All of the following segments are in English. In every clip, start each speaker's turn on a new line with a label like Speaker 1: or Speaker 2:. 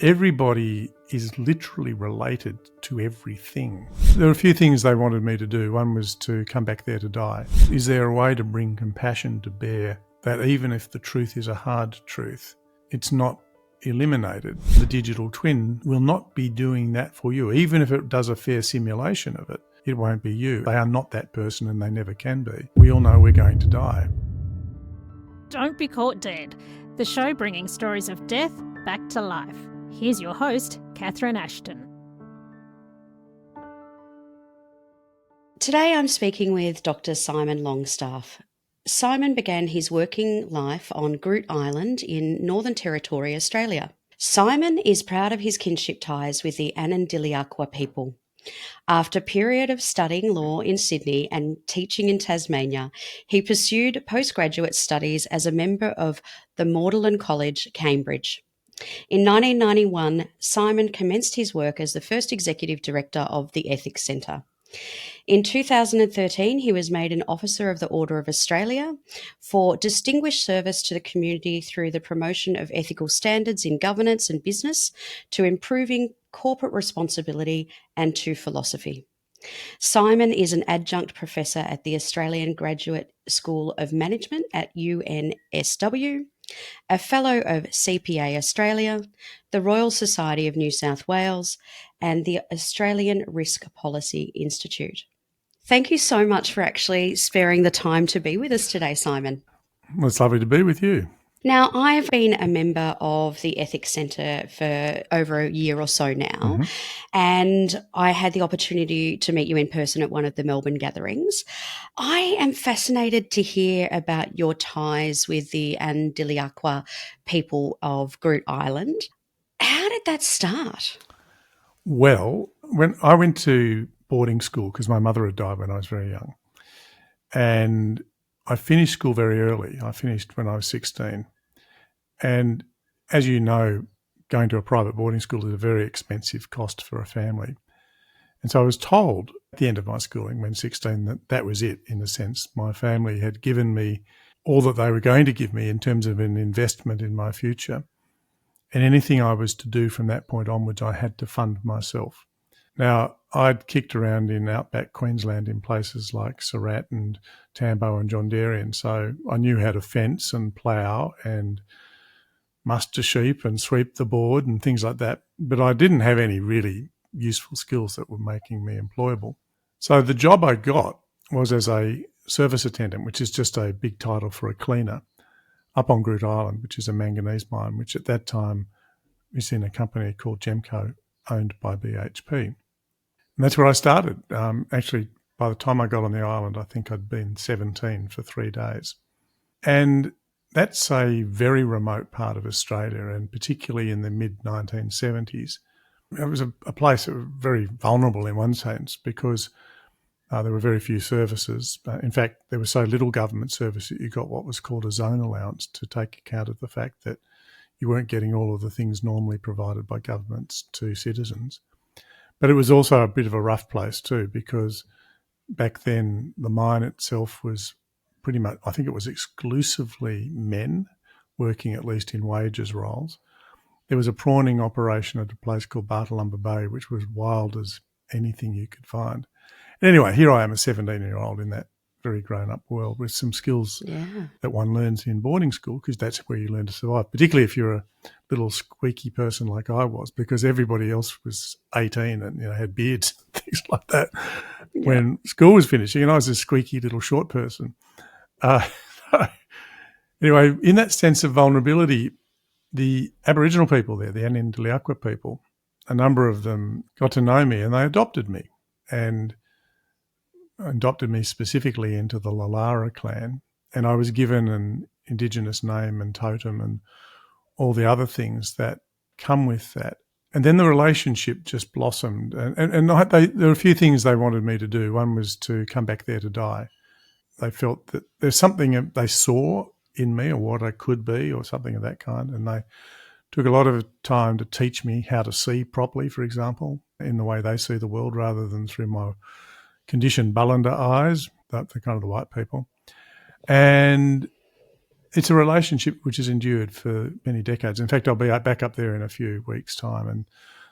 Speaker 1: Everybody is literally related to everything. There were a few things they wanted me to do. One was to come back there to die. Is there a way to bring compassion to bear that even if the truth is a hard truth, it's not eliminated? The digital twin will not be doing that for you. Even if it does a fair simulation of it, it won't be you. They are not that person and they never can be. We all know we're going to die.
Speaker 2: Don't Be Caught Dead, the show bringing stories of death back to life. Here's your host, Catherine Ashton.
Speaker 3: Today I'm speaking with Dr. Simon Longstaff. Simon began his working life on Groot Island in Northern Territory, Australia. Simon is proud of his kinship ties with the Anindilyakwa people. After a period of studying law in Sydney and teaching in Tasmania, he pursued postgraduate studies as a member of the Magdalen College, Cambridge. In 1991, Simon commenced his work as the first executive director of the Ethics Centre. In 2013, he was made an Officer of the Order of Australia for distinguished service to the community through the promotion of ethical standards in governance and business, to improving corporate responsibility and to philosophy. Simon is an adjunct professor at the Australian Graduate School of Management at UNSW, a fellow of CPA Australia, the Royal Society of New South Wales, and the Australian Risk Policy Institute. Thank you so much for actually sparing the time to be with us today, Simon.
Speaker 1: Well, it's lovely to be with you.
Speaker 3: Now, I've been a member of the Ethics Centre for over a year or so now, and I had the opportunity to meet you in person at one of the Melbourne gatherings. I am fascinated to hear about your ties with the Anindilyakwa people of Groot Island. How did that start?
Speaker 1: Well, when I went to boarding school, because my mother had died when I was very young, and I finished school very early. I finished when I was 16. And as you know, going to a private boarding school is a very expensive cost for a family. And so I was told at the end of my schooling, when 16, that that was it, in a sense. My family had given me all that they were going to give me in terms of an investment in my future. And anything I was to do from that point onwards, I had to fund myself. Now, I'd kicked around in outback Queensland in places like Surat and Tambo and Jondarrian, so I knew how to fence and plough and muster sheep and sweep the board and things like that, but I didn't have any really useful skills that were making me employable. So the job I got was as a service attendant, which is just a big title for a cleaner, up on Groot Island, which is a manganese mine, which at that time was in a company called Gemco, owned by BHP. And that's where I started. Actually, by the time I got on the island, I think I'd been 17 for 3 days. And that's a very remote part of Australia, and particularly in the mid-1970s. It was a place that was very vulnerable in one sense because there were very few services. In fact, there was so little government service that you got what was called a zone allowance to take account of the fact that you weren't getting all of the things normally provided by governments to citizens. But it was also a bit of a rough place too, because back then the mine itself was pretty much, I think it was exclusively men working at least in wages roles. There was a prawning operation at a place called Bartalumba Bay, which was wild as anything you could find. And anyway, here I am, a 17-year-old in that very grown-up world with some skills that one learns in boarding school, because that's where you learn to survive, particularly if you're a little squeaky person like I was, because everybody else was 18 and had beards and things like that when school was finishing, and I was a squeaky little short person. Anyway, in that sense of vulnerability, the Aboriginal people there, the Anindilyakwa people, a number of them got to know me and they adopted me, and adopted me specifically into the Lalara clan. And I was given an Indigenous name and totem and all the other things that come with that. And then the relationship just blossomed. And there were a few things they wanted me to do. One was to come back there to die. They felt that there's something they saw in me, or what I could be, or something of that kind. And they took a lot of time to teach me how to see properly, for example, in the way they see the world, rather than through my conditioned Bullender eyes, the kind of the white people. And it's a relationship which has endured for many decades. In fact, I'll be back up there in a few weeks' time, and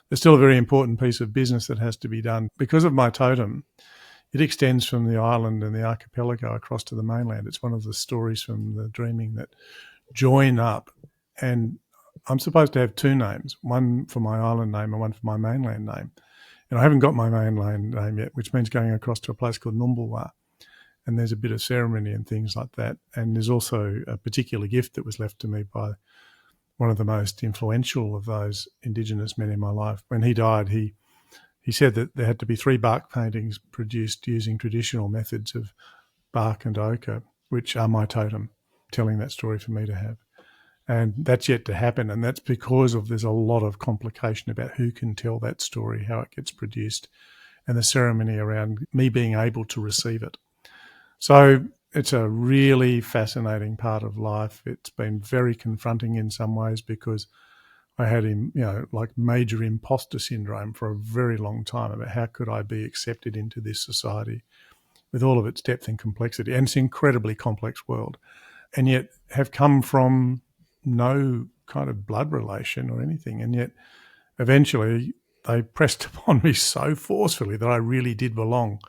Speaker 1: there's still a very important piece of business that has to be done. Because of my totem, it extends from the island and the archipelago across to the mainland. It's one of the stories from the dreaming that join up, and I'm supposed to have two names, one for my island name and one for my mainland name. And I haven't got my mainland name yet, which means going across to a place called Numbulwar. And there's a bit of ceremony and things like that. And there's also a particular gift that was left to me by one of the most influential of those Indigenous men in my life. When he died, he said that there had to be 3 bark paintings produced using traditional methods of bark and ochre, which are my totem, telling that story for me to have. And that's yet to happen. And that's because there's a lot of complication about who can tell that story, how it gets produced, and the ceremony around me being able to receive it. So it's a really fascinating part of life. It's been very confronting in some ways because I had, like major imposter syndrome for a very long time about how could I be accepted into this society with all of its depth and complexity. And it's an incredibly complex world, and yet have come from no kind of blood relation or anything. And yet eventually they pressed upon me so forcefully that I really did belong,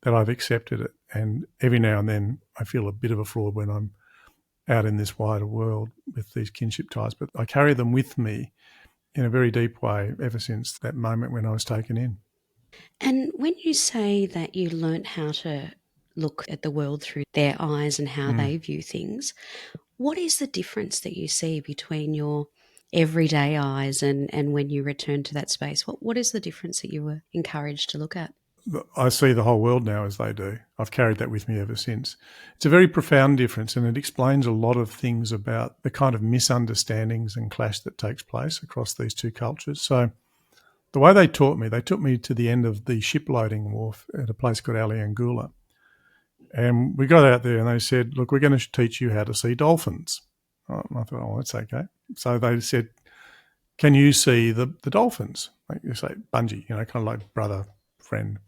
Speaker 1: that I've accepted it. And every now and then I feel a bit of a fraud when I'm out in this wider world with these kinship ties, but I carry them with me in a very deep way ever since that moment when I was taken in.
Speaker 3: And when you say that you learnt how to look at the world through their eyes and how they view things, what is the difference that you see between your everyday eyes and when you return to that space? What is the difference that you were encouraged to look at?
Speaker 1: I see the whole world now as they do. I've carried that with me ever since. It's a very profound difference, and it explains a lot of things about the kind of misunderstandings and clash that takes place across these two cultures. So the way they took me to the end of the shiploading wharf at a place called Anindilyakwa. And we got out there and they said, look, we're going to teach you how to see dolphins. And I thought, oh, that's okay. So they said, can you see the dolphins? Like you say, Bungie, kind of like brother, friend.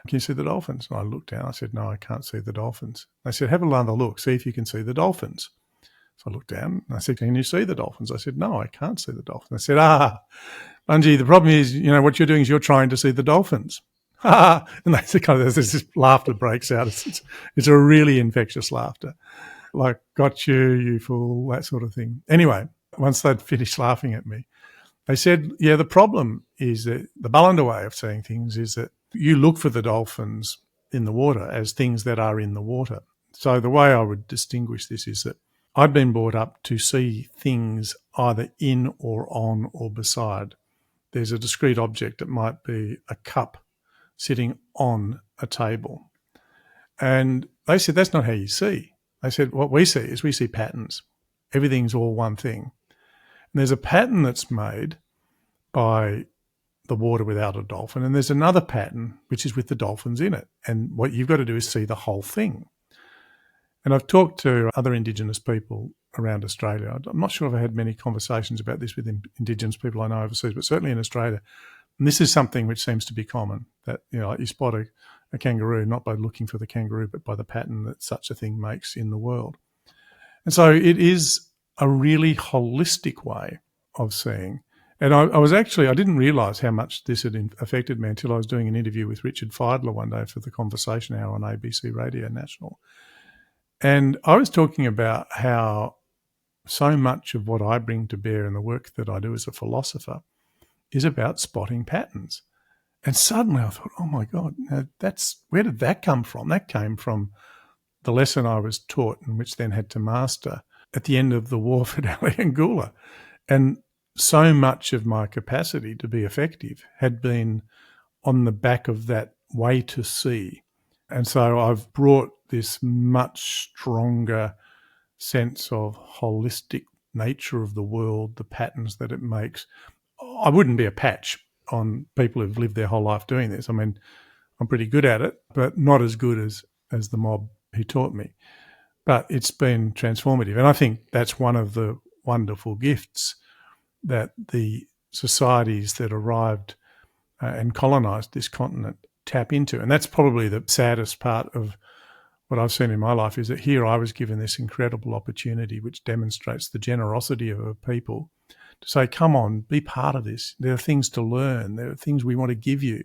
Speaker 1: Can you see the dolphins? And I looked down. I said, no, I can't see the dolphins. They said, have another look. See if you can see the dolphins. So I looked down and I said, can you see the dolphins? I said, no, I can't see the dolphins. They said, Bungie, the problem is, what you're doing is you're trying to see the dolphins. And they said, there's this laughter breaks out. It's a really infectious laughter. Like, got you, you fool, that sort of thing. Anyway, once they'd finished laughing at me, they said, yeah, the problem is that the Ballanda way of seeing things is that you look for the dolphins in the water as things that are in the water. So the way I would distinguish this is that I've been brought up to see things either in or on or beside. There's a discrete object. It might be a cup sitting on a table. And they said, that's not how you see. They said, what we see is we see patterns. Everything's all one thing. And there's a pattern that's made by the water without a dolphin, and there's another pattern which is with the dolphins in it. And what you've got to do is see the whole thing. And I've talked to other Indigenous people around Australia. I'm not sure if I had many conversations about this with Indigenous people I know overseas, but certainly in Australia. And this is something which seems to be common, that like you spot a kangaroo not by looking for the kangaroo, but by the pattern that such a thing makes in the world. And so it is a really holistic way of seeing. And I didn't realise how much this had affected me until I was doing an interview with Richard Feidler one day for the Conversation Hour on ABC Radio National. And I was talking about how so much of what I bring to bear in the work that I do as a philosopher is about spotting patterns. And suddenly I thought, oh my God, where did that come from? That came from the lesson I was taught and which then had to master at the end of the wharf at Anindilyakwa. And so much of my capacity to be effective had been on the back of that way to see. And so I've brought this much stronger sense of holistic nature of the world, the patterns that it makes. I wouldn't be a patch on people who've lived their whole life doing this. I mean, I'm pretty good at it, but not as good as the mob who taught me. But it's been transformative. And I think that's one of the wonderful gifts that the societies that arrived and colonised this continent tap into. And that's probably the saddest part of what I've seen in my life is that here I was given this incredible opportunity which demonstrates the generosity of a people to say, come on, be part of this. There are things to learn. There are things we want to give you.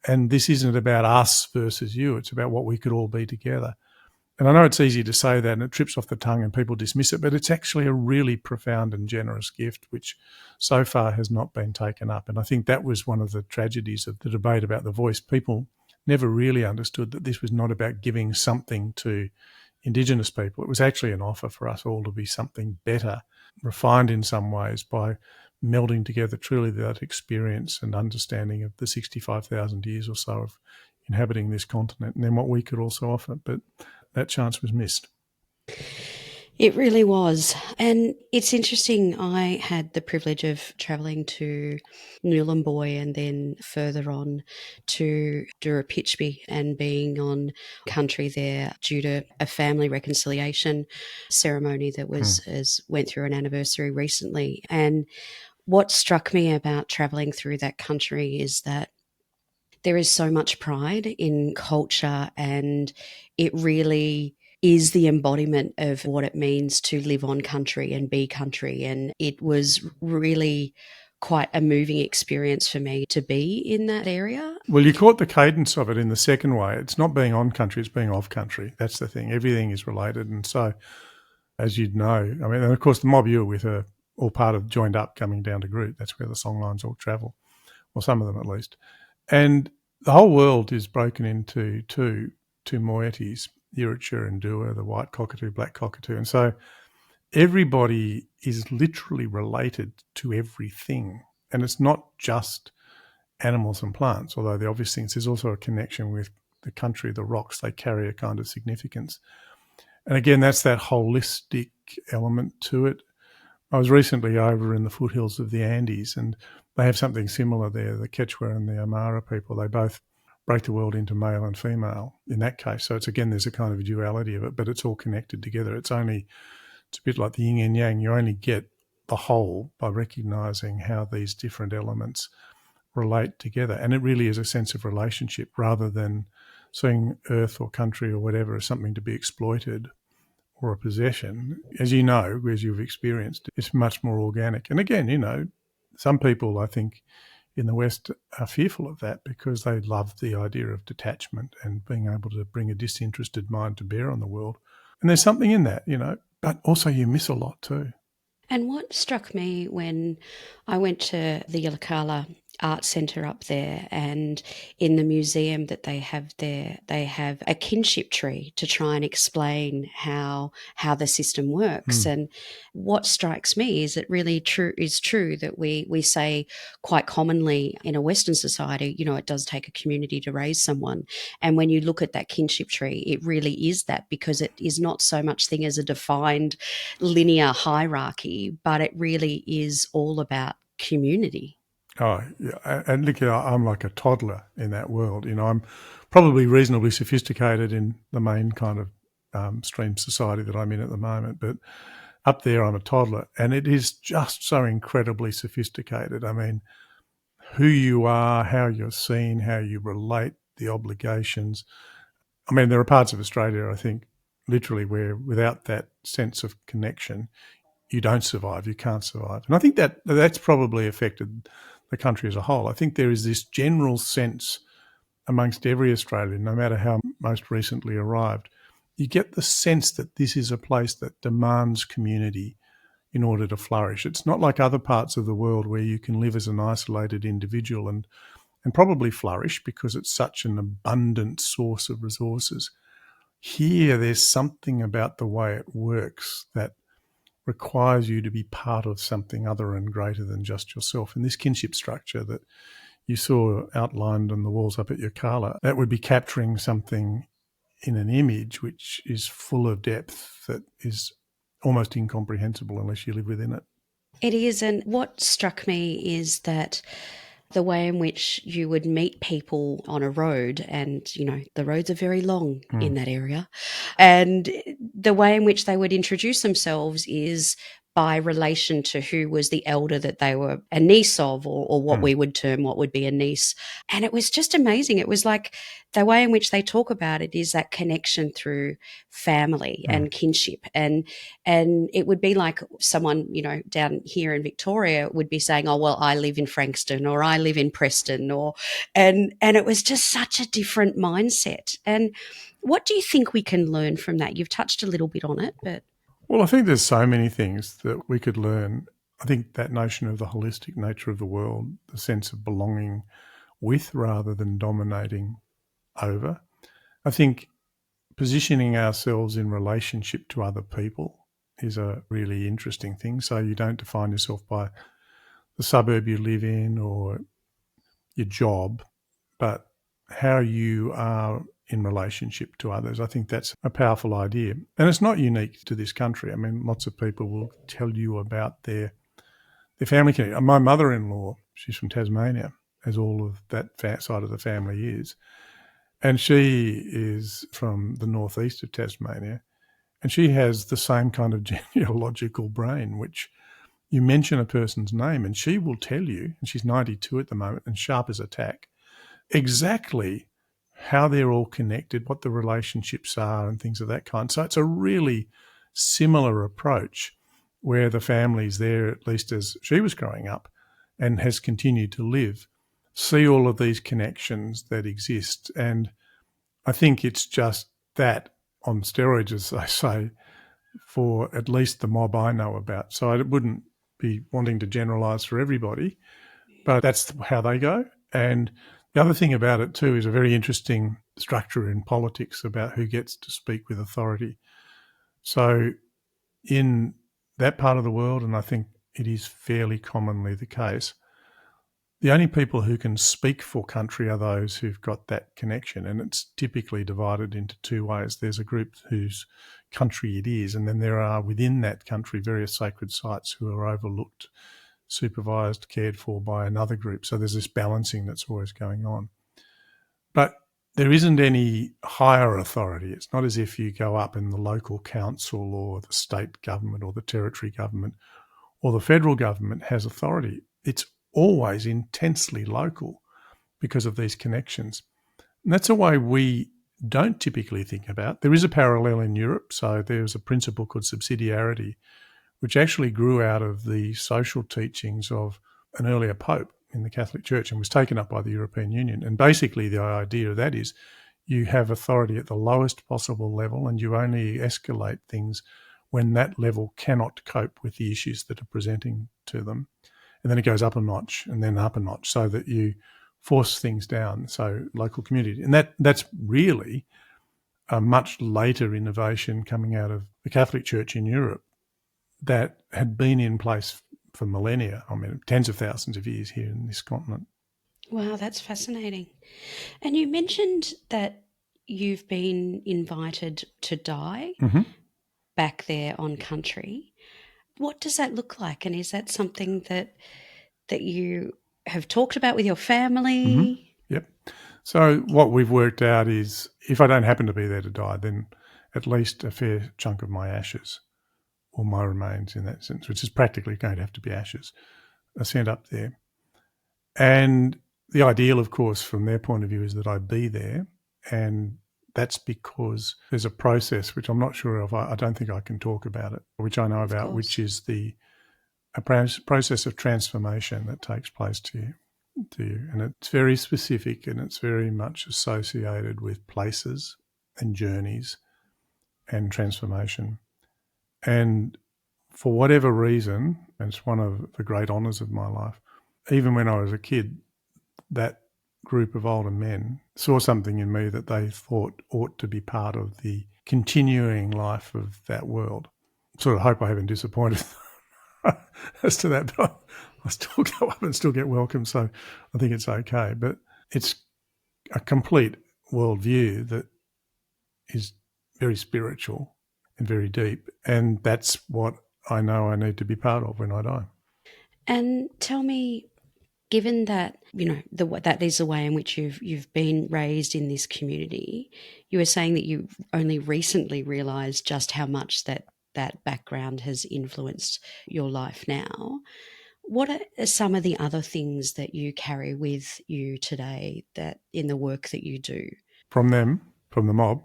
Speaker 1: And this isn't about us versus you. It's about what we could all be together. And I know it's easy to say that and it trips off the tongue and people dismiss it, but it's actually a really profound and generous gift, which so far has not been taken up. And I think that was one of the tragedies of the debate about the voice. People never really understood that this was not about giving something to Indigenous people. It was actually an offer for us all to be something better, refined in some ways by melding together truly that experience and understanding of the 65,000 years or so of inhabiting this continent and then what we could also offer. But that chance was missed.
Speaker 3: It really was. And it's interesting, I had the privilege of travelling to Nhulunbuy and then further on to Durapitchby and being on country there due to a family reconciliation ceremony that went through an anniversary recently. And what struck me about travelling through that country is that there is so much pride in culture, and it really is the embodiment of what it means to live on country and be country. And it was really quite a moving experience for me to be in that area.
Speaker 1: Well, you caught the cadence of it in the second way. It's not being on country, it's being off country. That's the thing. Everything is related. And so, as you'd know, I mean, and of course the mob you were with are all part of joined up coming down to Groot. That's where the songlines all travel, or some of them at least. And the whole world is broken into two moieties, Yuritja and Dua, the white cockatoo, black cockatoo. And so everybody is literally related to everything. And it's not just animals and plants, although the obvious things, there's also a connection with the country, the rocks, they carry a kind of significance. And again, that's that holistic element to it. I was recently over in the foothills of the Andes and they have something similar there, the Quechua and the Aymara people. They both break the world into male and female in that case. So it's again, there's a kind of a duality of it, but it's all connected together. It's a bit like the yin and yang. You only get the whole by recognising how these different elements relate together. And it really is a sense of relationship rather than seeing earth or country or whatever as something to be exploited or a possession. As you know, as you've experienced, it's much more organic. And again, you know, some people, I think, in the West are fearful of that because they love the idea of detachment and being able to bring a disinterested mind to bear on the world. And there's something in that, you know, but also you miss a lot too.
Speaker 3: And what struck me when I went to the Yilakala Art Centre up there, and in the museum that they have there, they have a kinship tree to try and explain how the system works. And what strikes me is it really is true that we say quite commonly in a Western society, you know, it does take a community to raise someone. And when you look at that kinship tree, it really is that, because it is not so much thing as a defined linear hierarchy, but it really is all about community.
Speaker 1: Oh, yeah. And look, I'm like a toddler in that world. You know, I'm probably reasonably sophisticated in the main kind of stream society that I'm in at the moment. But up there, I'm a toddler. And it is just so incredibly sophisticated. I mean, who you are, how you're seen, how you relate, the obligations. I mean, there are parts of Australia, I think, literally where without that sense of connection, you don't survive, you can't survive. And I think that's probably affected the country as a whole. I think there is this general sense amongst every Australian, no matter how most recently arrived, you get the sense that this is a place that demands community in order to flourish. It's not like other parts of the world where you can live as an isolated individual and probably flourish because it's such an abundant source of resources. Here, there's something about the way it works that requires you to be part of something other and greater than just yourself. And this kinship structure that you saw outlined on the walls up at Yirrkala, that would be capturing something in an image which is full of depth that is almost incomprehensible unless you live within it.
Speaker 3: It is, and what struck me is that the way in which you would meet people on a road, and, you know, the roads are very long in that area, and the way in which they would introduce themselves is by relation to who was the elder that they were a niece of, or what we would term what would be a niece. And it was just amazing. It was like the way in which they talk about it is that connection through family and kinship. And it would be like someone, you know, down here in Victoria would be saying, oh, well, I live in Frankston, or I live in Preston, and it was just such a different mindset. And what do you think we can learn from that? You've touched a little bit on it, but...
Speaker 1: Well, I think there's so many things that we could learn. I think that notion of the holistic nature of the world, the sense of belonging with rather than dominating over. I think positioning ourselves in relationship to other people is a really interesting thing. So you don't define yourself by the suburb you live in or your job, but how you are in relationship to others. I think that's a powerful idea. And it's not unique to this country. I mean, lots of people will tell you about their family connection. My mother-in-law, she's from Tasmania, as all of that side of the family is. And she is from the northeast of Tasmania. And she has the same kind of genealogical brain, which you mention a person's name and she will tell you, and she's 92 at the moment and sharp as a tack, exactly how they're all connected, what the relationships are and things of that kind. So it's a really similar approach where the families there, at least as she was growing up and has continued to live, see all of these connections that exist. And I think it's just that on steroids, as they say, for at least the mob I know about. So I wouldn't be wanting to generalise for everybody, but that's how they go. And the other thing about it too is a very interesting structure in politics about who gets to speak with authority. So in that part of the world, and I think it is fairly commonly the case, the only people who can speak for country are those who've got that connection. And it's typically divided into two ways. There's a group whose country it is, and then there are within that country various sacred sites who are overlooked, supervised, cared for by another group. So there's this balancing that's always going on. But there isn't any higher authority. It's not as if you go up in the local council or the state government or the territory government or the federal government has authority. It's always intensely local because of these connections. And that's a way we don't typically think about. There is a parallel in Europe. So there's a principle called subsidiarity, which actually grew out of the social teachings of an earlier pope in the Catholic Church and was taken up by the European Union. And basically the idea of that is you have authority at the lowest possible level and you only escalate things when that level cannot cope with the issues that are presenting to them. And then it goes up a notch and then up a notch so that you force things down, so local community. And that's really a much later innovation coming out of the Catholic Church in Europe that had been in place for millennia, I mean, tens of thousands of years here in this continent.
Speaker 3: Wow, that's fascinating. And you mentioned that you've been invited to die back there on country. What does that look like? And is that something that you have talked about with your family?
Speaker 1: Yep. So what we've worked out is if I don't happen to be there to die, then at least a fair chunk of my ashes or my remains in that sense, which is practically going to have to be ashes, are sent up there. And the ideal, of course, from their point of view is that I be there. And that's because there's a process, which I'm not sure of, I don't think I can talk about it, which I know about, which is a process of transformation that takes place to you. And it's very specific and it's very much associated with places and journeys and transformation. And for whatever reason, and it's one of the great honours of my life, even when I was a kid, that group of older men saw something in me that they thought ought to be part of the continuing life of that world. Sort of hope I haven't disappointed as to that, but I still go up and still get welcome, so I think it's okay. But it's a complete worldview that is very spiritual and very deep, and that's what I know I need to be part of when I die.
Speaker 3: And tell me, given that, you know, that is the way in which you've been raised in this community, you were saying that you only recently realised just how much that that background has influenced your life now. What are some of the other things that you carry with you today that in the work that you do?
Speaker 1: From them, from the mob.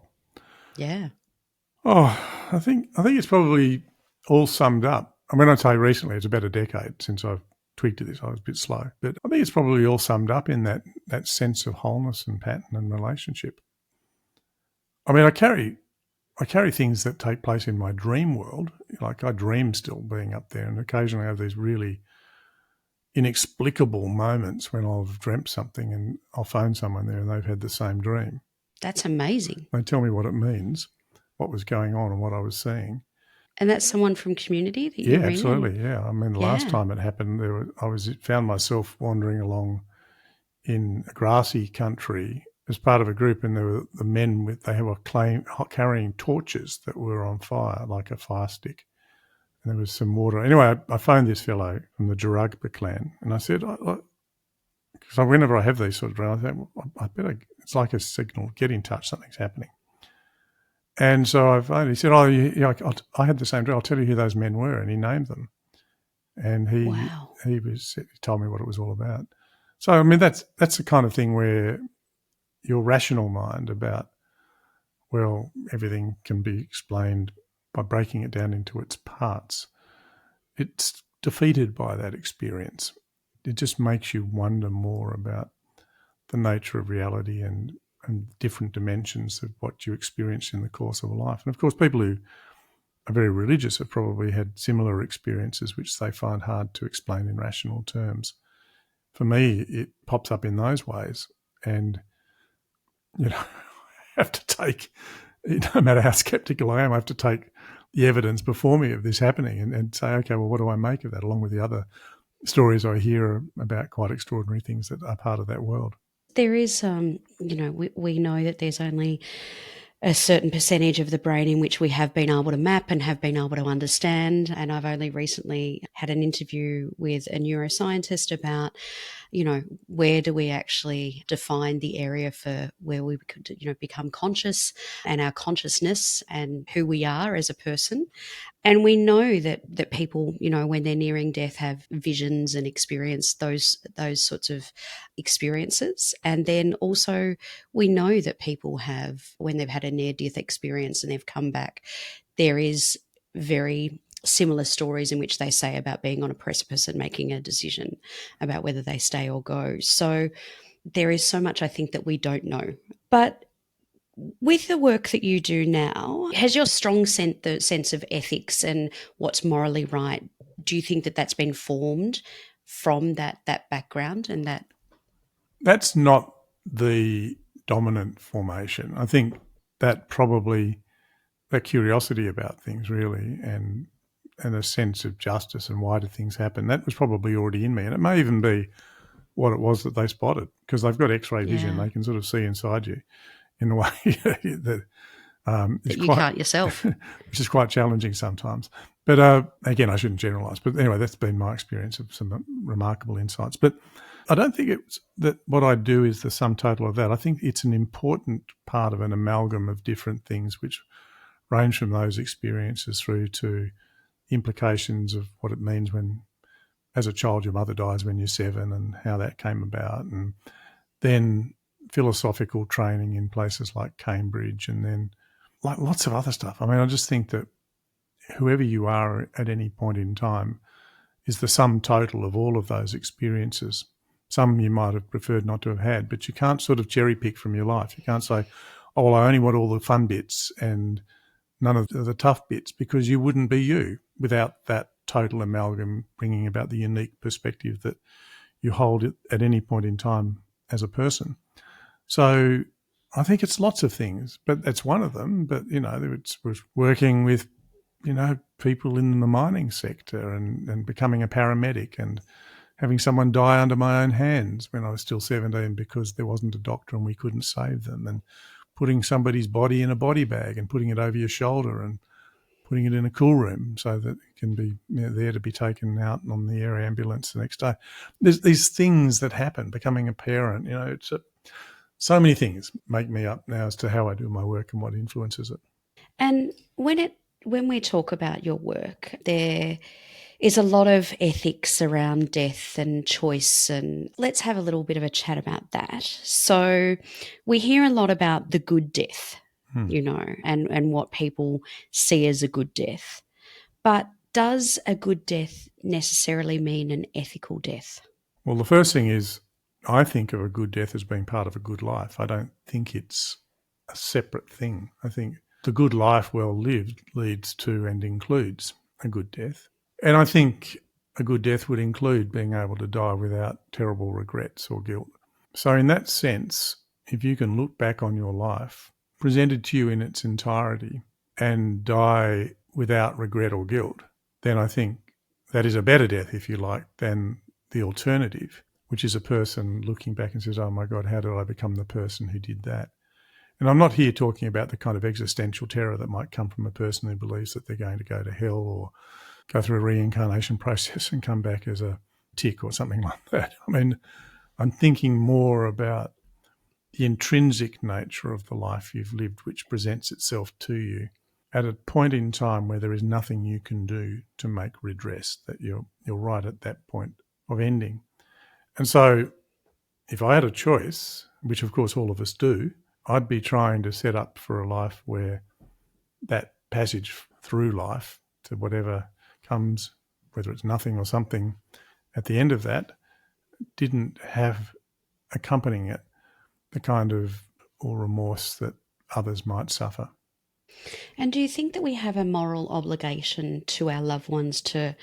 Speaker 3: Yeah.
Speaker 1: Oh, I think it's probably all summed up. And when I say recently, it's about a decade since I've tweaked to this. I was a bit slow. But I think it's probably all summed up in that sense of wholeness and pattern and relationship. I mean, I carry things that take place in my dream world. Like I dream still being up there, and occasionally I have these really inexplicable moments when I've dreamt something and I'll phone someone there and they've had the same dream.
Speaker 3: That's amazing.
Speaker 1: They tell me what it means, what was going on and what I was seeing.
Speaker 3: And that's someone from community that
Speaker 1: Yeah,
Speaker 3: you're in?
Speaker 1: absolutely. Yeah. I mean, the last time it happened, I found myself wandering along in a grassy country as part of a group, and there were the men they were carrying torches that were on fire, like a fire stick. And there was some water. Anyway, I phoned this fellow from the Jarugba clan, and I said, because whenever I have these sort of dreams, I think, well, I better, it's like a signal, get in touch, something's happening. And so I phoned, he said, I had the same dream, I'll tell you who those men were, and he named them. And he told me what it was all about. So, I mean, that's the kind of thing where your rational mind about, well, everything can be explained by breaking it down into its parts, it's defeated by that experience. It just makes you wonder more about the nature of reality and different dimensions of what you experience in the course of a life. And of course, people who are very religious have probably had similar experiences which they find hard to explain in rational terms. For me, it pops up in those ways, and I have to take, no matter how skeptical I am, I have to take the evidence before me of this happening and say, okay, well, what do I make of that, along with the other stories I hear about quite extraordinary things that are part of that world.
Speaker 3: There is, we know that there's only a certain percentage of the brain in which we have been able to map and have been able to understand. And I've only recently had an interview with a neuroscientist about, where do we actually define the area for where we could, become conscious and our consciousness and who we are as a person. And we know that people, when they're nearing death, have visions and experience those sorts of experiences. And then also we know that people have, when they've had a near-death experience and they've come back, there is very similar stories in which they say about being on a precipice and making a decision about whether they stay or go. So there is so much, I think, that we don't know. But with the work that you do now, has your strong sense of ethics and what's morally right, do you think that that's been formed from that background and that?
Speaker 1: That's not the dominant formation. I think that probably that curiosity about things really and a sense of justice and why do things happen, that was probably already in me. And it may even be what it was that they spotted, because they've got X-ray vision. They can sort of see inside you in a way that
Speaker 3: you can't yourself,
Speaker 1: which is quite challenging sometimes. But again, I shouldn't generalise. But anyway, that's been my experience of some remarkable insights. But I don't think it's that what I do is the sum total of that. I think it's an important part of an amalgam of different things which range from those experiences through to implications of what it means when, as a child, your mother dies when you're 7 and how that came about, and then philosophical training in places like Cambridge, and then like lots of other stuff. I mean, I just think that whoever you are at any point in time is the sum total of all of those experiences. Some you might have preferred not to have had, but you can't sort of cherry pick from your life. You can't say, oh, well, I only want all the fun bits and none of the tough bits, because you wouldn't be you without that total amalgam bringing about the unique perspective that you hold at any point in time as a person. So I think it's lots of things, but that's one of them. But, it was working with, people in the mining sector and becoming a paramedic and having someone die under my own hands when I was still 17 because there wasn't a doctor and we couldn't save them, and putting somebody's body in a body bag and putting it over your shoulder and putting it in a cool room so that it can be there to be taken out on the air ambulance the next day. There's these things that happen, becoming a parent, so many things make me up now as to how I do my work and what influences it.
Speaker 3: And when when we talk about your work, there is a lot of ethics around death and choice, and let's have a little bit of a chat about that. So we hear a lot about the good death, and what people see as a good death. But does a good death necessarily mean an ethical death?
Speaker 1: Well, the first thing is I think of a good death as being part of a good life. I don't think it's a separate thing. I think the good life well lived leads to and includes a good death. And I think a good death would include being able to die without terrible regrets or guilt. So in that sense, if you can look back on your life, presented to you in its entirety, and die without regret or guilt, then I think that is a better death, if you like, than the alternative, which is a person looking back and says, oh my God, how did I become the person who did that? And I'm not here talking about the kind of existential terror that might come from a person who believes that they're going to go to hell or go through a reincarnation process and come back as a tick or something like that. I mean, I'm thinking more about the intrinsic nature of the life you've lived, which presents itself to you at a point in time where there is nothing you can do to make redress, that you're right at that point of ending. And so if I had a choice, which of course all of us do, I'd be trying to set up for a life where that passage through life to whatever comes, whether it's nothing or something at the end of that, didn't have accompanying it the kind of or remorse that others might suffer.
Speaker 3: And do you think that we have a moral obligation to our loved ones to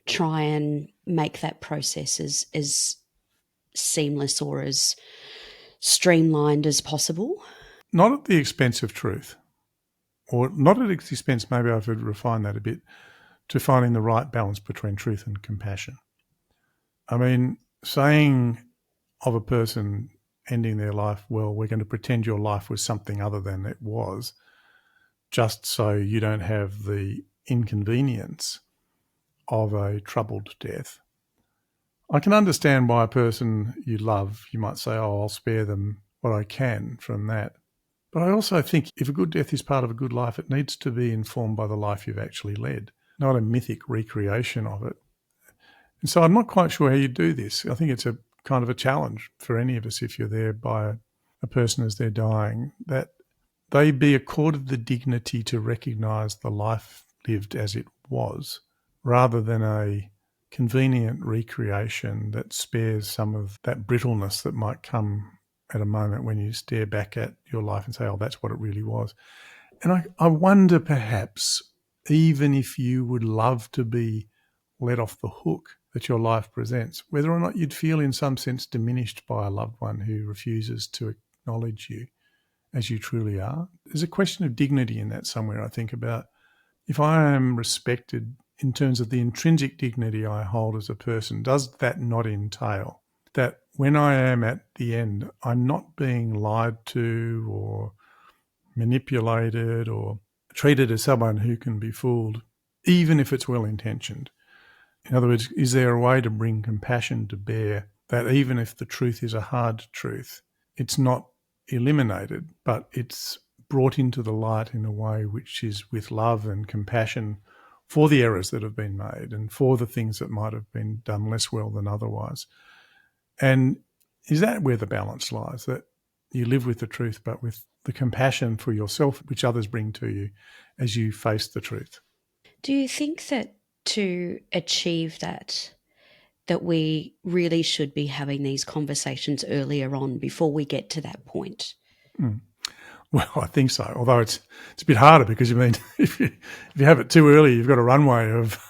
Speaker 3: try and make that process as seamless or as streamlined as possible?
Speaker 1: Not at the expense of truth, or not at the expense, maybe I should refine that a bit, to finding the right balance between truth and compassion. I mean, saying of a person ending their life, well, we're going to pretend your life was something other than it was, just so you don't have the inconvenience of a troubled death. I can understand why a person you love, you might say, oh, I'll spare them what I can from that. But I also think if a good death is part of a good life, it needs to be informed by the life you've actually led, not a mythic recreation of it. And so I'm not quite sure how you do this. I think it's a kind of a challenge for any of us if you're there by a person as they're dying, that they be accorded the dignity to recognise the life lived as it was, rather than a convenient recreation that spares some of that brittleness that might come at a moment when you stare back at your life and say, oh, that's what it really was. And I wonder perhaps, even if you would love to be let off the hook that your life presents, whether or not you'd feel in some sense diminished by a loved one who refuses to acknowledge you as you truly are. There's a question of dignity in that somewhere, I think, about if I am respected in terms of the intrinsic dignity I hold as a person, does that not entail that when I am at the end, I'm not being lied to or manipulated or treated as someone who can be fooled, even if it's well-intentioned? In other words, is there a way to bring compassion to bear that even if the truth is a hard truth, it's not eliminated, but it's brought into the light in a way which is with love and compassion for the errors that have been made and for the things that might have been done less well than otherwise? And is that where the balance lies, that you live with the truth but with the compassion for yourself which others bring to you as you face the truth?
Speaker 3: Do you think that to achieve that we really should be having these conversations earlier on before we get to that point?
Speaker 1: Well, I think so, although it's a bit harder because, if you have it too early, you've got a runway of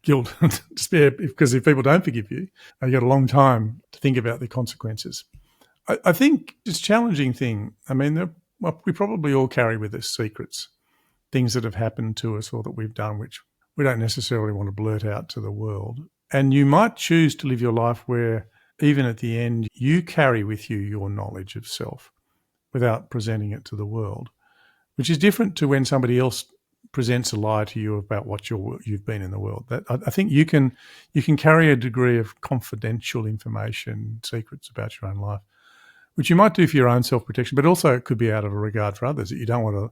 Speaker 1: guilt and despair, because if people don't forgive you, you've got a long time to think about the consequences. I think it's a challenging thing. I mean, we probably all carry with us secrets, things that have happened to us or that we've done which we don't necessarily want to blurt out to the world. And you might choose to live your life where even at the end you carry with you your knowledge of self without presenting it to the world, which is different to when somebody else presents a lie to you about what you've been in the world. That I think you can carry a degree of confidential information, secrets about your own life, which you might do for your own self-protection, but also it could be out of a regard for others, that you don't want to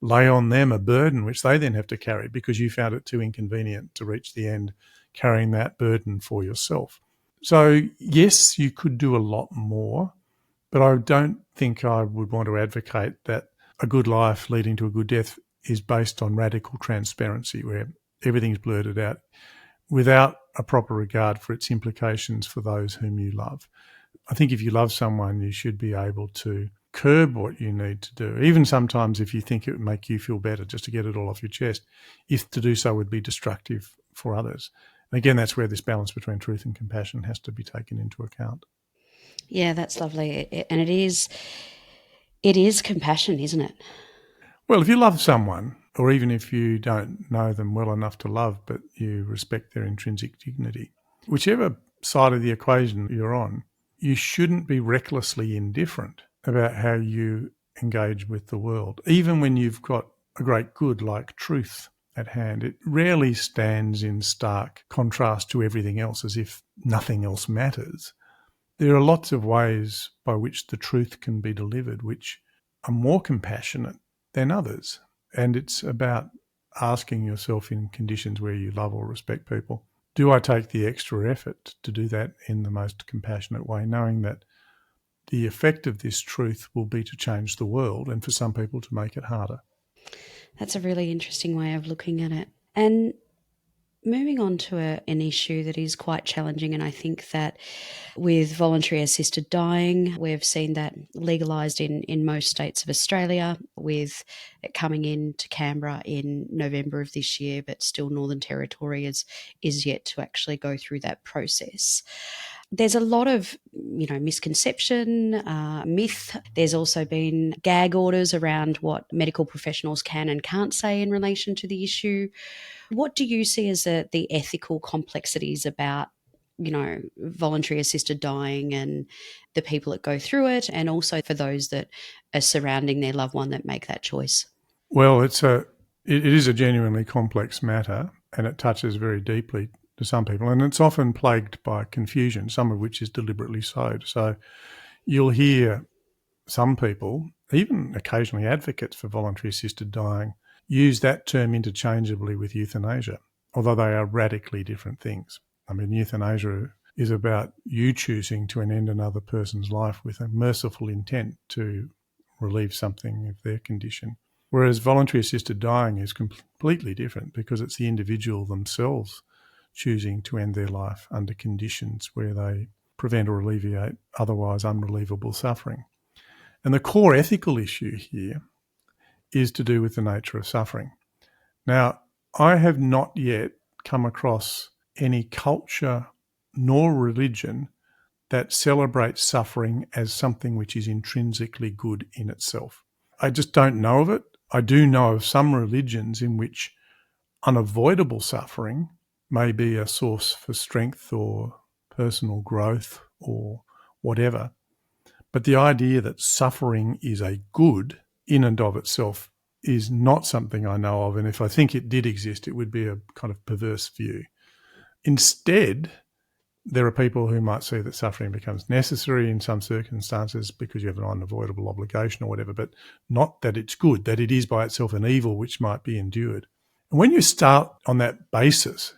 Speaker 1: lay on them a burden which they then have to carry because you found it too inconvenient to reach the end carrying that burden for yourself. So yes, you could do a lot more, but I don't think I would want to advocate that a good life leading to a good death is based on radical transparency where everything's blurted out without a proper regard for its implications for those whom you love. I think if you love someone, you should be able to curb what you need to do, even sometimes if you think it would make you feel better just to get it all off your chest, if to do so would be destructive for others. And again, that's where this balance between truth and compassion has to be taken into account.
Speaker 3: Yeah, that's lovely. And it is compassion, isn't it?
Speaker 1: Well, if you love someone, or even if you don't know them well enough to love, but you respect their intrinsic dignity, whichever side of the equation you're on, you shouldn't be recklessly indifferent about how you engage with the world. Even when you've got a great good like truth at hand, it rarely stands in stark contrast to everything else as if nothing else matters. There are lots of ways by which the truth can be delivered which are more compassionate than others. And it's about asking yourself in conditions where you love or respect people, do I take the extra effort to do that in the most compassionate way, knowing that the effect of this truth will be to change the world and for some people to make it harder.
Speaker 3: That's a really interesting way of looking at it. And moving on to an issue that is quite challenging, and I think that with voluntary assisted dying, we've seen that legalised in most states of Australia, with it coming into Canberra in November of this year, but still Northern Territory is yet to actually go through that process. There's a lot of, misconception, myth. There's also been gag orders around what medical professionals can and can't say in relation to the issue. What do you see as the ethical complexities about, voluntary assisted dying and the people that go through it, and also for those that are surrounding their loved one that make that choice?
Speaker 1: Well, it is a genuinely complex matter, and it touches very deeply to some people, and it's often plagued by confusion, some of which is deliberately sowed. So you'll hear some people, even occasionally advocates for voluntary assisted dying, use that term interchangeably with euthanasia, although they are radically different things. I mean, euthanasia is about you choosing to end another person's life with a merciful intent to relieve something of their condition. Whereas voluntary assisted dying is completely different because it's the individual themselves choosing to end their life under conditions where they prevent or alleviate otherwise unrelievable suffering. And the core ethical issue here is to do with the nature of suffering. Now, I have not yet come across any culture nor religion that celebrates suffering as something which is intrinsically good in itself. I just don't know of it. I do know of some religions in which unavoidable suffering may be a source for strength or personal growth or whatever. But the idea that suffering is a good in and of itself is not something I know of. And if I think it did exist, it would be a kind of perverse view. Instead, there are people who might see that suffering becomes necessary in some circumstances because you have an unavoidable obligation or whatever, but not that it's good, that it is by itself an evil which might be endured. And when you start on that basis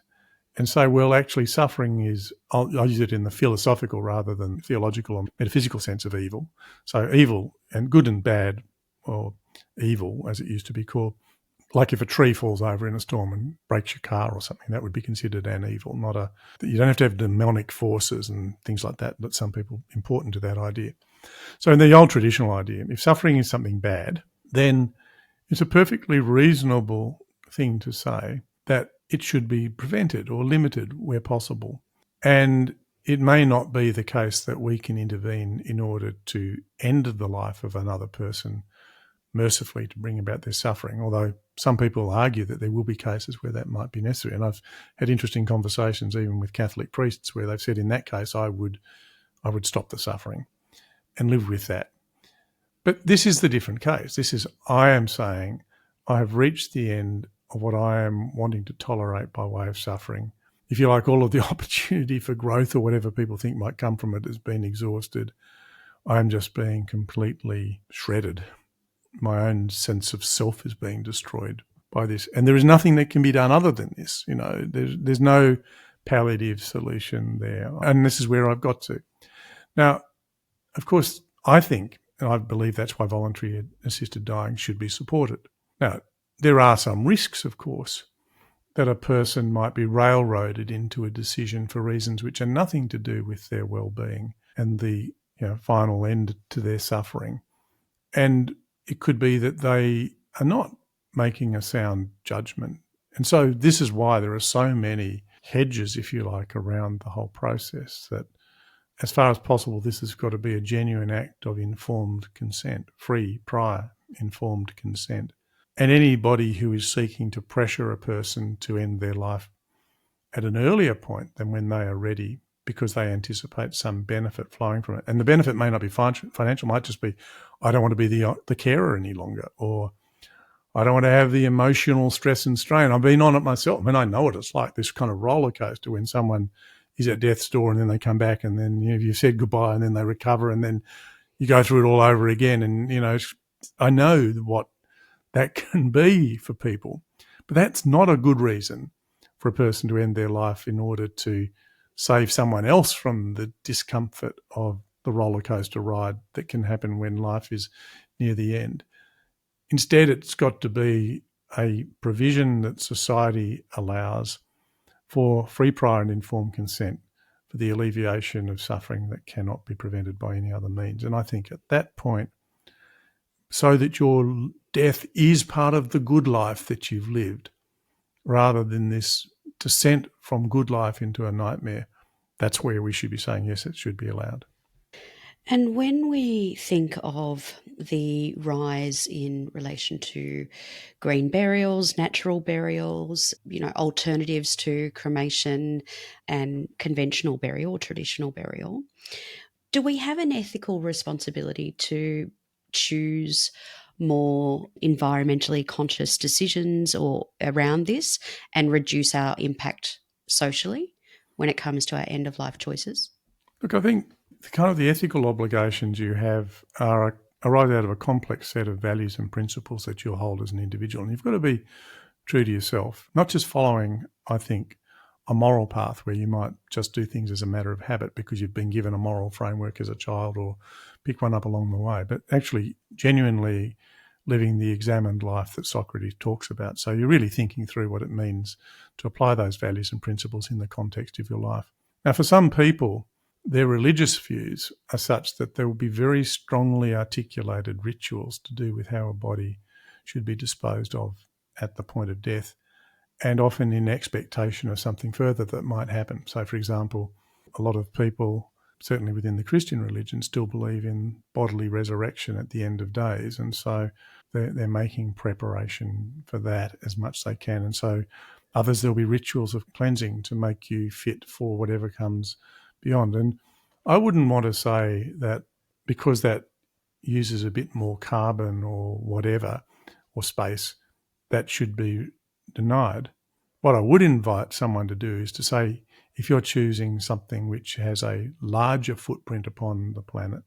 Speaker 1: and say, well, actually suffering is, I'll use it in the philosophical rather than theological or metaphysical sense of evil. So evil and good and bad, or evil as it used to be called, like if a tree falls over in a storm and breaks your car or something, that would be considered an evil, you don't have to have demonic forces and things like that, but some people important to that idea. So in the old traditional idea, if suffering is something bad, then it's a perfectly reasonable thing to say that it should be prevented or limited where possible. And it may not be the case that we can intervene in order to end the life of another person mercifully to bring about their suffering, although some people argue that there will be cases where that might be necessary. And I've had interesting conversations even with Catholic priests where they've said in that case I would stop the suffering and live with that. But this is the different case. I am saying I have reached the end of what I am wanting to tolerate by way of suffering. If you like, all of the opportunity for growth or whatever people think might come from it has been exhausted. I am just being completely shredded my own sense of self is being destroyed by this. And there is nothing that can be done other than this. There's no palliative solution there. And this is where I've got to. Now, of course, I think, and I believe that's why voluntary assisted dying should be supported. Now, there are some risks, of course, that a person might be railroaded into a decision for reasons which are nothing to do with their well-being and the final end to their suffering. And it could be that they are not making a sound judgment. And so this is why there are so many hedges, if you like, around the whole process, that as far as possible, this has got to be a genuine act of informed consent, free, prior, informed consent. And anybody who is seeking to pressure a person to end their life at an earlier point than when they are ready, because they anticipate some benefit flowing from it. And the benefit may not be financial, might just be, I don't want to be the carer any longer, or I don't want to have the emotional stress and strain. I've been on it myself. I mean, I know what it's like, this kind of roller coaster when someone is at death's door and then they come back and then you've said goodbye and then they recover and then you go through it all over again. And, I know what that can be for people, but that's not a good reason for a person to end their life in order to save someone else from the discomfort of the roller coaster ride that can happen when life is near the end. Instead, it's got to be a provision that society allows for free, prior and informed consent for the alleviation of suffering that cannot be prevented by any other means. And I think at that point, so that your death is part of the good life that you've lived, rather than this descent from good life into a nightmare, that's where we should be saying, yes, it should be allowed.
Speaker 3: And when we think of the rise in relation to green burials, natural burials, alternatives to cremation and conventional burial or traditional burial, do we have an ethical responsibility to choose more environmentally conscious decisions or around this and reduce our impact socially when it comes to our end-of-life choices?
Speaker 1: Look, I think the ethical obligations you have arise out of a complex set of values and principles that you'll hold as an individual. And you've got to be true to yourself, not just following, I think, a moral path where you might just do things as a matter of habit because you've been given a moral framework as a child or pick one up along the way, but actually genuinely living the examined life that Socrates talks about. So you're really thinking through what it means to apply those values and principles in the context of your life. Now, for some people, their religious views are such that there will be very strongly articulated rituals to do with how a body should be disposed of at the point of death, and often in expectation of something further that might happen. So, for example, a lot of people, certainly within the Christian religion, still believe in bodily resurrection at the end of days, and so they're making preparation for that as much as they can. And so others, there'll be rituals of cleansing to make you fit for whatever comes beyond. And I wouldn't want to say that because that uses a bit more carbon or whatever, or space, that should be denied. What I would invite someone to do is to say, if you're choosing something which has a larger footprint upon the planet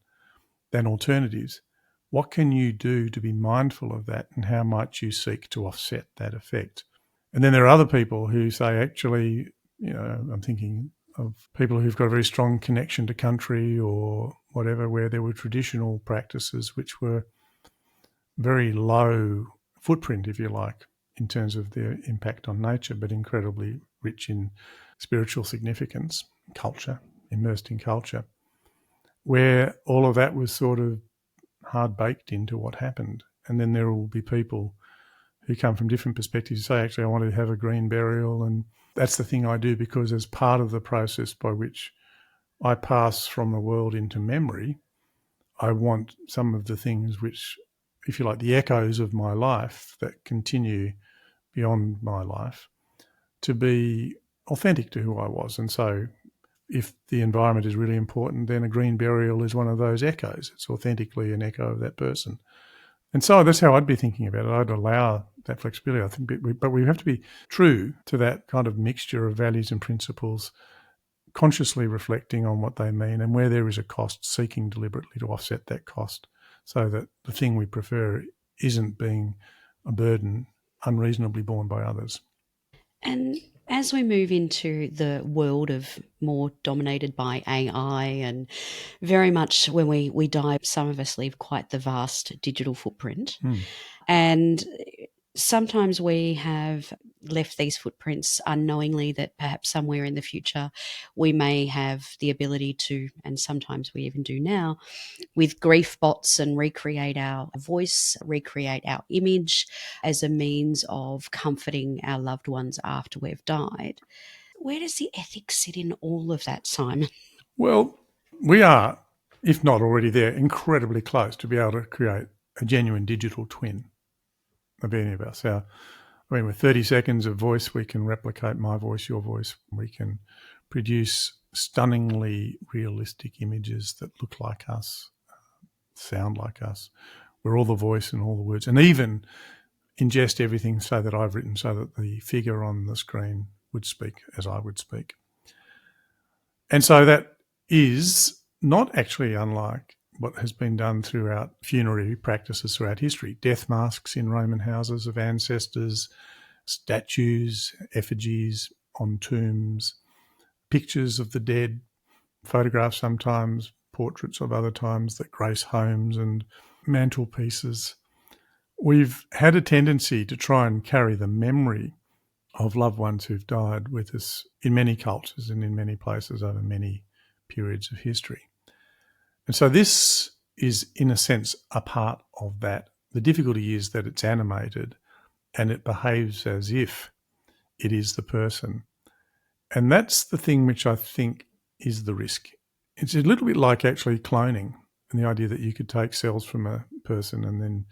Speaker 1: than alternatives, what can you do to be mindful of that, and how might you seek to offset that effect? And then there are other people who say, actually, I'm thinking of people who've got a very strong connection to country or whatever, where there were traditional practices which were very low footprint, if you like, in terms of their impact on nature, but incredibly rich in spiritual significance, culture, immersed in culture, where all of that was sort of hard-baked into what happened. And then there will be people who come from different perspectives who say, actually, I want to have a green burial, and that's the thing I do because as part of the process by which I pass from the world into memory, I want some of the things which, if you like, the echoes of my life that continue beyond my life to be authentic to who I was. And so if the environment is really important, then a green burial is one of those echoes. It's authentically an echo of that person. And so that's how I'd be thinking about it. I'd allow that flexibility, I think, but we have to be true to that kind of mixture of values and principles, consciously reflecting on what they mean, and where there is a cost, seeking deliberately to offset that cost so that the thing we prefer isn't being a burden unreasonably borne by others.
Speaker 3: And as we move into the world of more dominated by AI, and very much when we die, some of us leave quite the vast digital footprint. And sometimes we have left these footprints unknowingly, that perhaps somewhere in the future we may have the ability to, and sometimes we even do now, with grief bots, and recreate our voice, recreate our image as a means of comforting our loved ones after we've died. Where does the ethics sit in all of that, Simon?
Speaker 1: Well, we are, if not already there, incredibly close to be able to create a genuine digital twin of any of us. With 30 seconds of voice, we can replicate my voice, your voice. We can produce stunningly realistic images that look like us, sound like us. We're all the voice and all the words, and even ingest everything so that I've written, so that the figure on the screen would speak as I would speak. And so that is not actually unlike what has been done throughout funerary practices throughout history. Death masks in Roman houses of ancestors, statues, effigies on tombs, pictures of the dead, photographs sometimes, portraits of other times that grace homes and mantelpieces. We've had a tendency to try and carry the memory of loved ones who've died with us in many cultures and in many places over many periods of history. And so this is, in a sense, a part of that. The difficulty is that it's animated and it behaves as if it is the person. And that's the thing which I think is the risk. It's a little bit like actually cloning, and the idea that you could take cells from a person and then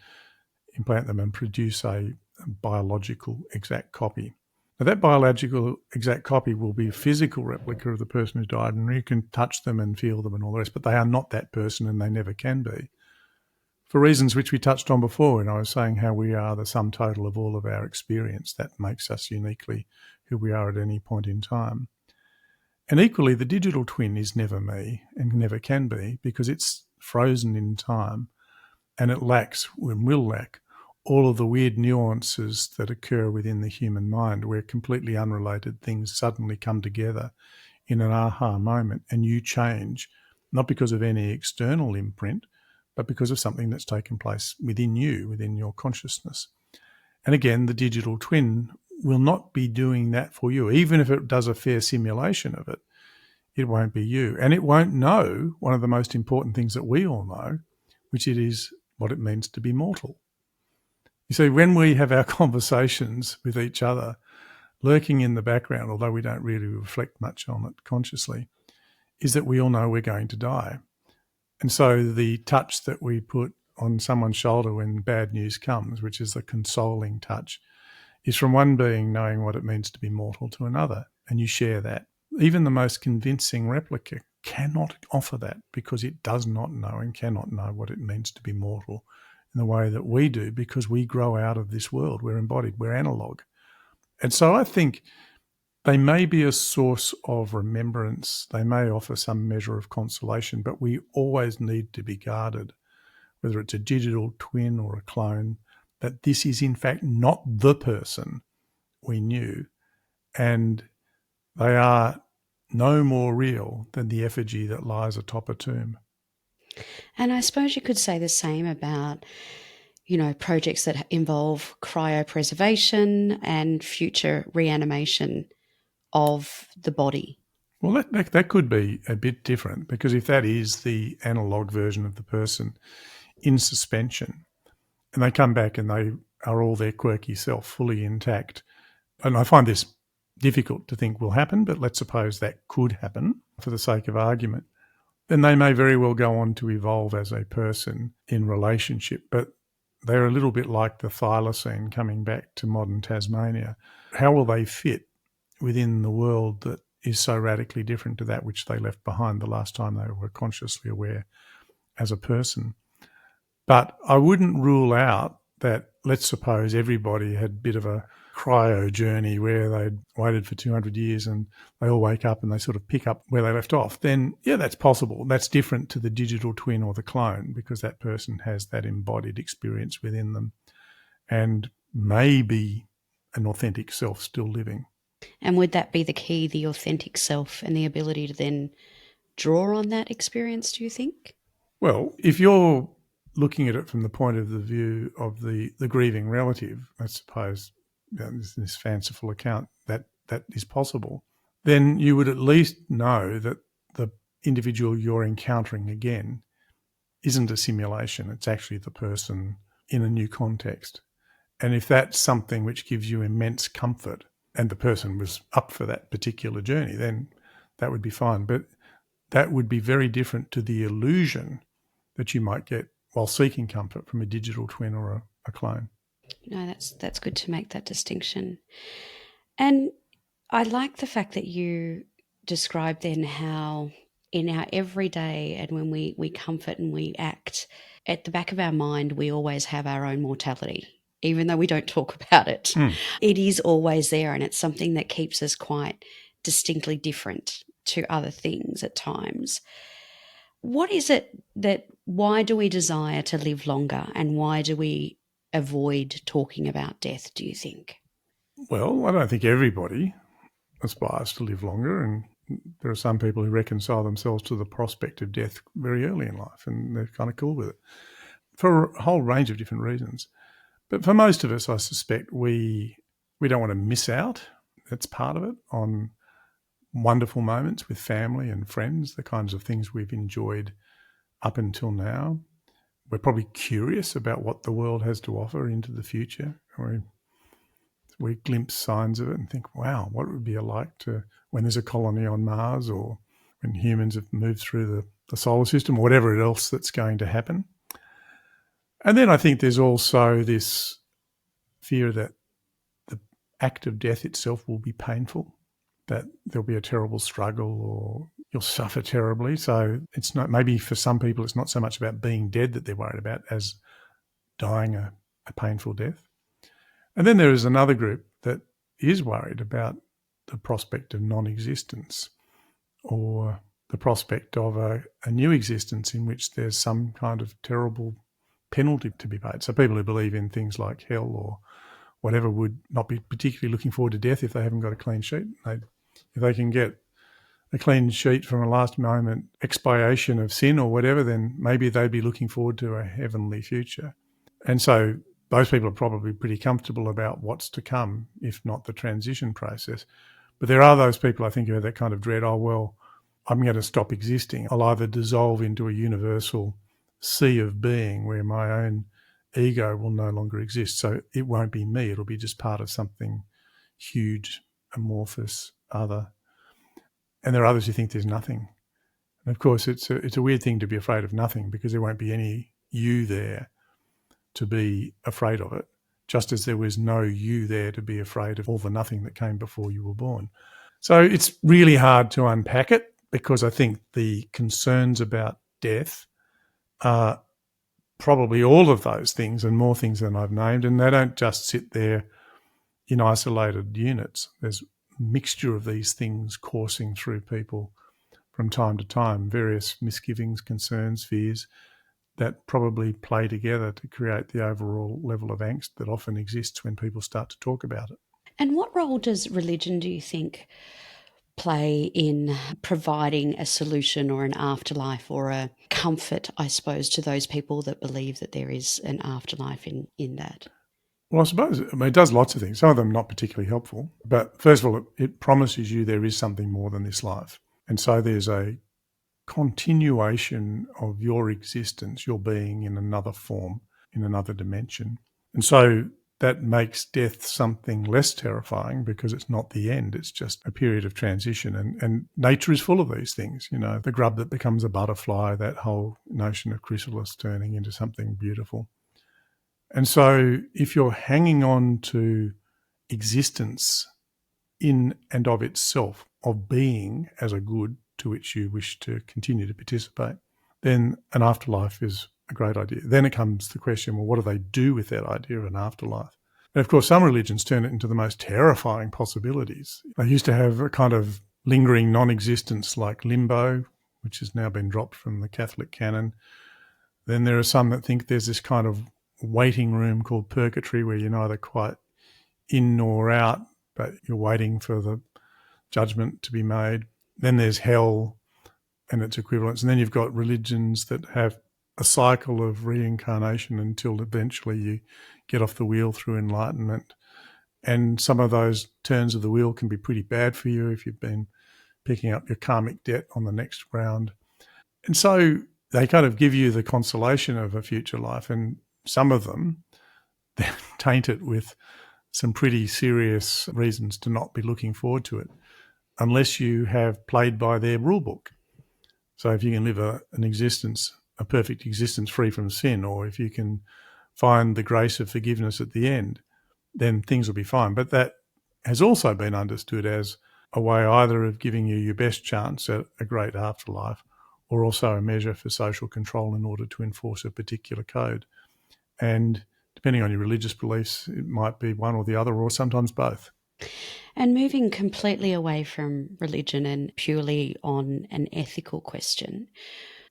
Speaker 1: implant them and produce a biological exact copy. Now, that biological exact copy will be a physical replica of the person who died, and you can touch them and feel them and all the rest, but they are not that person, and they never can be, for reasons which we touched on before. And I was saying how we are the sum total of all of our experience. That makes us uniquely who we are at any point in time. And equally, the digital twin is never me and never can be, because it's frozen in time, and it lacks and will lack all of the weird nuances that occur within the human mind, where completely unrelated things suddenly come together in an aha moment, and you change, not because of any external imprint, but because of something that's taken place within you, within your consciousness. And again, the digital twin will not be doing that for you. Even if it does a fair simulation of it, it won't be you. And it won't know one of the most important things that we all know, which it is what it means to be mortal. You see, when we have our conversations with each other, lurking in the background, although we don't really reflect much on it consciously, is that we all know we're going to die. And so the touch that we put on someone's shoulder when bad news comes, which is the consoling touch, is from one being knowing what it means to be mortal to another, and you share that. Even the most convincing replica cannot offer that, because it does not know and cannot know what it means to be mortal in the way that we do, because we grow out of this world. We're embodied, we're analog. And so I think they may be a source of remembrance, they may offer some measure of consolation, but we always need to be guarded, whether it's a digital twin or a clone, that this is in fact not the person we knew, and they are no more real than the effigy that lies atop a tomb.
Speaker 3: And I suppose you could say the same about, projects that involve cryopreservation and future reanimation of the body.
Speaker 1: Well, that could be a bit different, because if that is the analog version of the person in suspension, and they come back and they are all their quirky self, fully intact, and I find this difficult to think will happen, but let's suppose that could happen for the sake of argument, then they may very well go on to evolve as a person in relationship. But they're a little bit like the thylacine coming back to modern Tasmania. How will they fit within the world that is so radically different to that which they left behind the last time they were consciously aware as a person? But I wouldn't rule out that, let's suppose everybody had a bit of a cryo journey where they'd waited for 200 years and they all wake up and they sort of pick up where they left off, then yeah, that's possible. That's different to the digital twin or the clone because that person has that embodied experience within them and maybe an authentic self still living.
Speaker 3: And would that be the key, the authentic self and the ability to then draw on that experience, do you think?
Speaker 1: Well, if you're looking at it from the point of the view of the grieving relative, I suppose this fanciful account that is possible, then you would at least know that the individual you're encountering again isn't a simulation. It's actually the person in a new context. And if that's something which gives you immense comfort and the person was up for that particular journey, then that would be fine. But that would be very different to the illusion that you might get while seeking comfort from a digital twin or a clone.
Speaker 3: No, that's good to make that distinction. And I like the fact that you described then how in our everyday and when we comfort and we act, at the back of our mind, we always have our own mortality. Even though we don't talk about it, it is always there, and it's something that keeps us quite distinctly different to other things at times. What is it why do we desire to live longer, and why do we avoid talking about death, do you think?
Speaker 1: Well, I don't think everybody aspires to live longer, and there are some people who reconcile themselves to the prospect of death very early in life, and they're kind of cool with it for a whole range of different reasons. But for most of us, I suspect we don't want to miss out, that's part of it, on wonderful moments with family and friends, the kinds of things we've enjoyed up until now. We're probably curious about what the world has to offer into the future. We glimpse signs of it and think, wow, what would it be like to when there's a colony on Mars or when humans have moved through the solar system or whatever else that's going to happen. And then I think there's also this fear that the act of death itself will be painful, that there'll be a terrible struggle or you'll suffer terribly. So it's not, maybe for some people, it's not so much about being dead that they're worried about as dying a painful death. And then there is another group that is worried about the prospect of non-existence or the prospect of a new existence in which there's some kind of terrible penalty to be paid. So people who believe in things like hell or whatever would not be particularly looking forward to death if they haven't got a clean sheet. If they can get a clean sheet from a last moment expiation of sin or whatever, then maybe they'd be looking forward to a heavenly future. And so those people are probably pretty comfortable about what's to come, if not the transition process. But there are those people, I think, who have that kind of dread, oh, well, I'm going to stop existing. I'll either dissolve into a universal sea of being where my own ego will no longer exist. So it won't be me. It'll be just part of something huge, amorphous, other. And there are others who think there's nothing. And of course, it's a weird thing to be afraid of nothing because there won't be any you there to be afraid of it, just as there was no you there to be afraid of all the nothing that came before you were born. So it's really hard to unpack it because I think the concerns about death are probably all of those things and more things than I've named, and they don't just sit there in isolated units. There's a mixture of these things coursing through people from time to time, various misgivings, concerns, fears that probably play together to create the overall level of angst that often exists when people start to talk about it.
Speaker 3: And what role does religion, do you think, play in providing a solution or an afterlife or a comfort, I suppose, to those people that believe that there is an afterlife in that?
Speaker 1: Well, I suppose it does lots of things, some of them not particularly helpful. But first of all, it promises you there is something more than this life. And so there's a continuation of your existence, your being in another form, in another dimension. And so that makes death something less terrifying because it's not the end, it's just a period of transition. And nature is full of these things, you know, the grub that becomes a butterfly, that whole notion of chrysalis turning into something beautiful. And so if you're hanging on to existence in and of itself, of being as a good to which you wish to continue to participate, then an afterlife is a great idea. Then it comes the question, well, what do they do with that idea of an afterlife? And of course, some religions turn it into the most terrifying possibilities. They used to have a kind of lingering non-existence like limbo, which has now been dropped from the Catholic canon. Then there are some that think there's this kind of waiting room called purgatory where you're neither quite in nor out, but you're waiting for the judgment to be made. Then there's hell and its equivalents. And then you've got religions that have a cycle of reincarnation until eventually you get off the wheel through enlightenment. And some of those turns of the wheel can be pretty bad for you if you've been picking up your karmic debt on the next round. And so they kind of give you the consolation of a future life, and some of them taint it with some pretty serious reasons to not be looking forward to it unless you have played by their rule book. So if you can live an existence, a perfect existence free from sin, or if you can find the grace of forgiveness at the end, then things will be fine. But that has also been understood as a way either of giving you your best chance at a great afterlife, or also a measure for social control in order to enforce a particular code. And depending on your religious beliefs, it might be one or the other, or sometimes both.
Speaker 3: And moving completely away from religion and purely on an ethical question,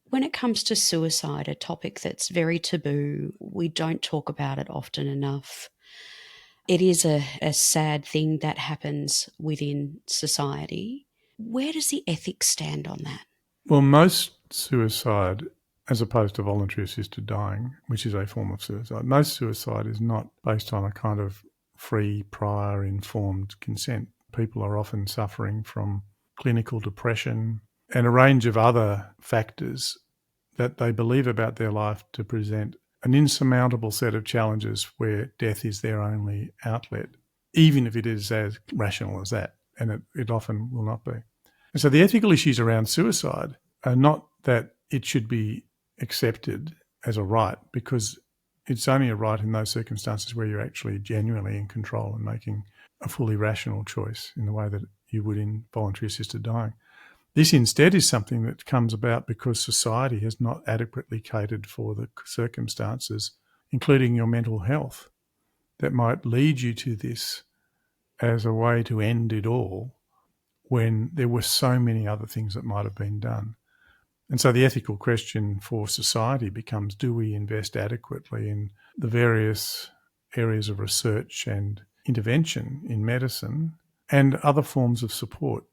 Speaker 3: when it comes to suicide, a topic that's very taboo, we don't talk about it often enough. It is a sad thing that happens within society. Where does the ethics stand on that?
Speaker 1: Well, most suicide, as opposed to voluntary assisted dying, which is a form of suicide, most suicide is not based on a kind of free, prior, informed consent. People are often suffering from clinical depression and a range of other factors that they believe about their life to present an insurmountable set of challenges where death is their only outlet, even if it is as rational as that, and it often will not be. And so the ethical issues around suicide are not that it should be accepted as a right, because it's only a right in those circumstances where you're actually genuinely in control and making a fully rational choice in the way that you would in voluntary assisted dying. This instead is something that comes about because society has not adequately catered for the circumstances, including your mental health, that might lead you to this as a way to end it all when there were so many other things that might have been done. And so the ethical question for society becomes, do we invest adequately in the various areas of research and intervention in medicine and other forms of support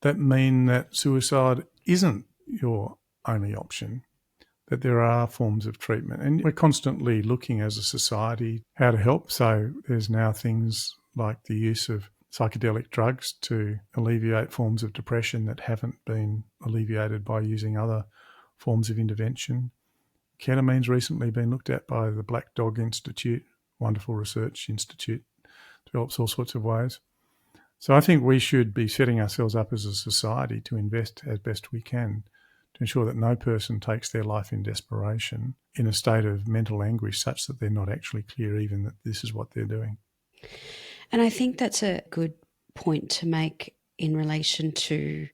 Speaker 1: that mean that suicide isn't your only option, that there are forms of treatment. And we're constantly looking as a society how to help. So there's now things like the use of psychedelic drugs to alleviate forms of depression that haven't been alleviated by using other forms of intervention. Ketamine's recently been looked at by the Black Dog Institute, wonderful research institute, develops all sorts of ways. So I think we should be setting ourselves up as a society to invest as best we can to ensure that no person takes their life in desperation in a state of mental anguish such that they're not actually clear even that this is what they're doing.
Speaker 3: And I think that's a good point to make in relation to,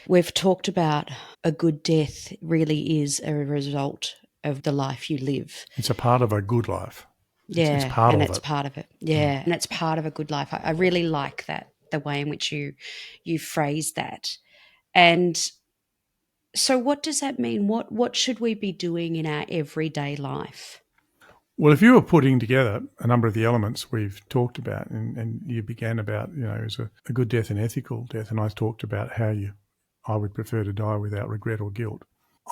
Speaker 3: we've talked about a good death really is a result of the life you live.
Speaker 1: It's a part of a good life.
Speaker 3: Yeah,
Speaker 1: it's part
Speaker 3: and
Speaker 1: of
Speaker 3: it's
Speaker 1: it.
Speaker 3: part of it. Yeah, and it's part of a good life. I really like that, the way in which you phrase that. And so what does that mean? What should we be doing in our everyday life?
Speaker 1: Well, if you were putting together a number of the elements we've talked about, and you began about, is a good death and ethical death, and I talked about how I would prefer to die without regret or guilt.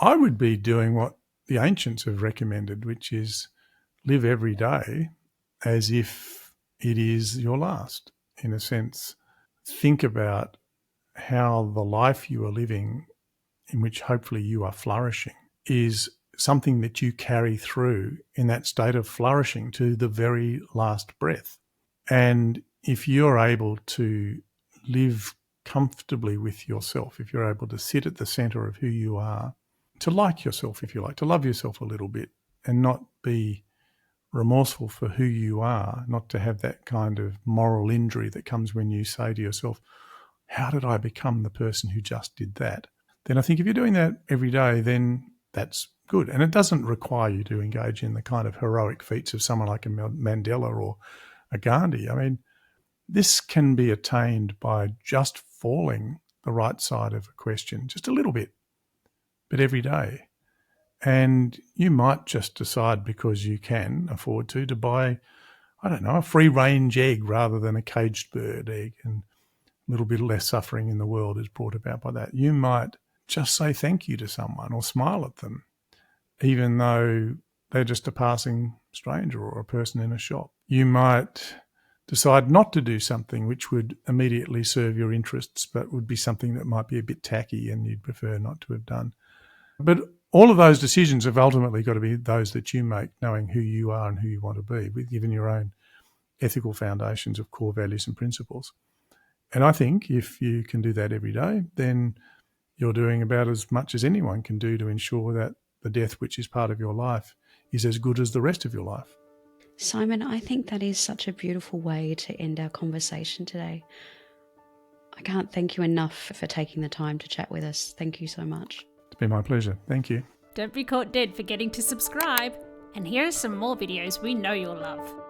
Speaker 1: I would be doing what the ancients have recommended, which is live every day as if it is your last. In a sense, think about how the life you are living, in which hopefully you are flourishing, is something that you carry through in that state of flourishing to the very last breath. And if you're able to live comfortably with yourself, if you're able to sit at the center of who you are, to like yourself, if you like, to love yourself a little bit and not be remorseful for who you are, not to have that kind of moral injury that comes when you say to yourself, how did I become the person who just did that? Then I think if you're doing that every day, then that's good. And it doesn't require you to engage in the kind of heroic feats of someone like a Mandela or a Gandhi. I mean, this can be attained by just falling the right side of a question, just a little bit, but every day. And you might just decide, because you can afford to buy, I don't know, a free-range egg rather than a caged bird egg, and a little bit less suffering in the world is brought about by that. You might just say thank you to someone or smile at them, even though they're just a passing stranger or a person in a shop. You might decide not to do something which would immediately serve your interests, but would be something that might be a bit tacky and you'd prefer not to have done. But all of those decisions have ultimately got to be those that you make, knowing who you are and who you want to be, given your own ethical foundations of core values and principles. And I think if you can do that every day, then you're doing about as much as anyone can do to ensure that the death which is part of your life is as good as the rest of your life.
Speaker 3: Simon, I think that is such a beautiful way to end our conversation today. I can't thank you enough for taking the time to chat with us. Thank you so much.
Speaker 1: It's been my pleasure. Thank you.
Speaker 2: Don't be caught dead forgetting to subscribe. And here are some more videos we know you'll love.